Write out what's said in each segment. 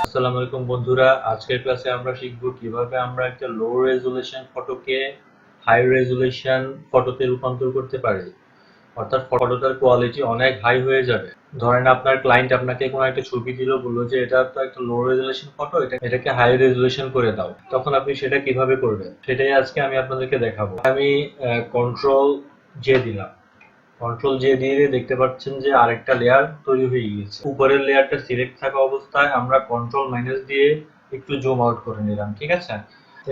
আসসালামু আলাইকুম বন্ধুরা, আজকের ক্লাসে আমরা শিখব কিভাবে আমরা একটা লো রেজুলেশন ফটোকে হাই রেজুলেশন ফটোতে রূপান্তর করতে পারি। অর্থাৎ ফটোটার কোয়ালিটি অনেক হাই হয়ে যাবে। ধরেন আপনার ক্লায়েন্ট আপনাকে কোনো একটা ছবি দিল, বললো যে এটা তো একটা লো রেজুলেশন ফটো, এটাকে হাই রেজুলেশন করে দাও। তখন আপনি সেটা কিভাবে করবেন সেটাই আজকে আমি আপনাদেরকে দেখাবো। আমি কন্ট্রোল জে দিলাম। কন্ট্রোল জে দিয়ে দেখতে পাচ্ছেন যে আরেকটা লেয়ার তৈরি হয়ে গিয়েছে। উপরের লেয়ারটা সিলেক্ট থাকা অবস্থায় আমরা কন্ট্রোল মাইনাস দিয়ে একটু জুম আউট করে নিলাম, ঠিক আছে।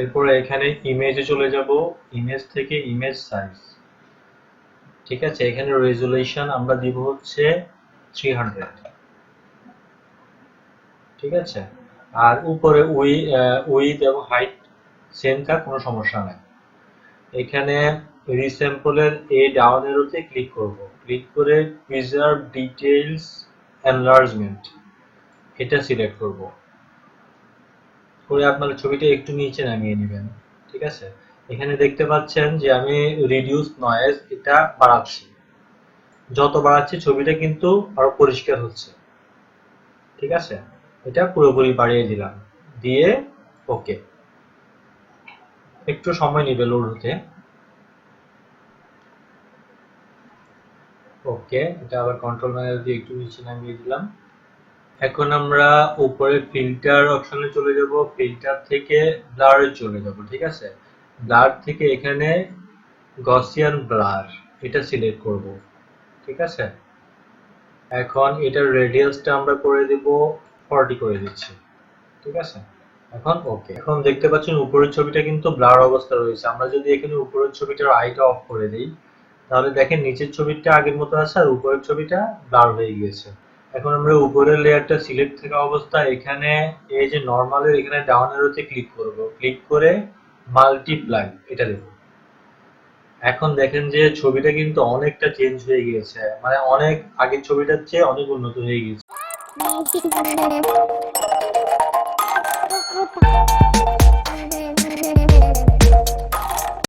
এরপরে এখানে ইমেজে চলে যাব, ইমেজ থেকে ইমেজ সাইজ, ঠিক আছে। এখানে রেজুলেশন আমরা দিব হচ্ছে 300, ঠিক আছে। আর উপরে উইথ এবং হাইট সেম থাক, কোনো সমস্যা নাই। এখানে রিস্যাম্পলের এই ডাউন এরোতে ক্লিক করব, ক্লিক করে প্রিজার্ভ ডিটেইলস এনলার্জমেন্ট এটা সিলেক্ট করব, করে আপনার ছবিটা একটু নিচে নামিয়ে নেবেন, ঠিক আছে। এখানে দেখতে পাচ্ছেন যে আমি রিডিউস নয়েজ এটা বাড়াচ্ছি। যত বাড়াচ্ছি ছবিটা কিন্তু আরো পরিষ্কার হচ্ছে, ঠিক আছে। এটা পুরোপুরি বাড়িয়ে দিলাম, দিয়ে ওকে। একটু সময় নেবে লোড হতে। ওকে, এটা আবার কন্ট্রোল মাইনাস দিয়ে একটু নিচে নামিয়ে দিলাম। এখন আমরা উপরে ফিল্টার অপশনে চলে যাব, ফিল্টার থেকে ব্লারে চলে যাব, ঠিক আছে। ব্লার থেকে এখানে গসিয়ান ব্লার এটা সিলেক্ট করব, ঠিক আছে। এখন এটার রেডিয়াসটা আমরা করে দেব 40 করে দিচ্ছি, ঠিক আছে। এখন ওকে। এখন দেখতে পাচ্ছেন উপরের ছবিটা কিন্তু ব্লার অবস্থা রয়েছে। আমরা যদি এখানে উপরের ছবিটার আইটা অফ করে দিই, তাহলে দেখেন নিচের ছবিটা আগের মতো আছে আর উপরের ছবিটা ব্লার হয়ে গিয়েছে। এখন আমরা উপরের লেয়ারটা সিলেক্ট থাকা অবস্থায় এখানে এই যে নরমালের এখানে ডাউন এরোতে ক্লিক করব, ক্লিক করে মাল্টিপ্লাই এটা দেব। এখন দেখেন যে ছবিটা কিন্তু অনেকটা চেঞ্জ হয়ে গিয়েছে, মানে অনেক আগের ছবিটার চেয়ে অনেক উন্নত হয়ে গিয়েছে।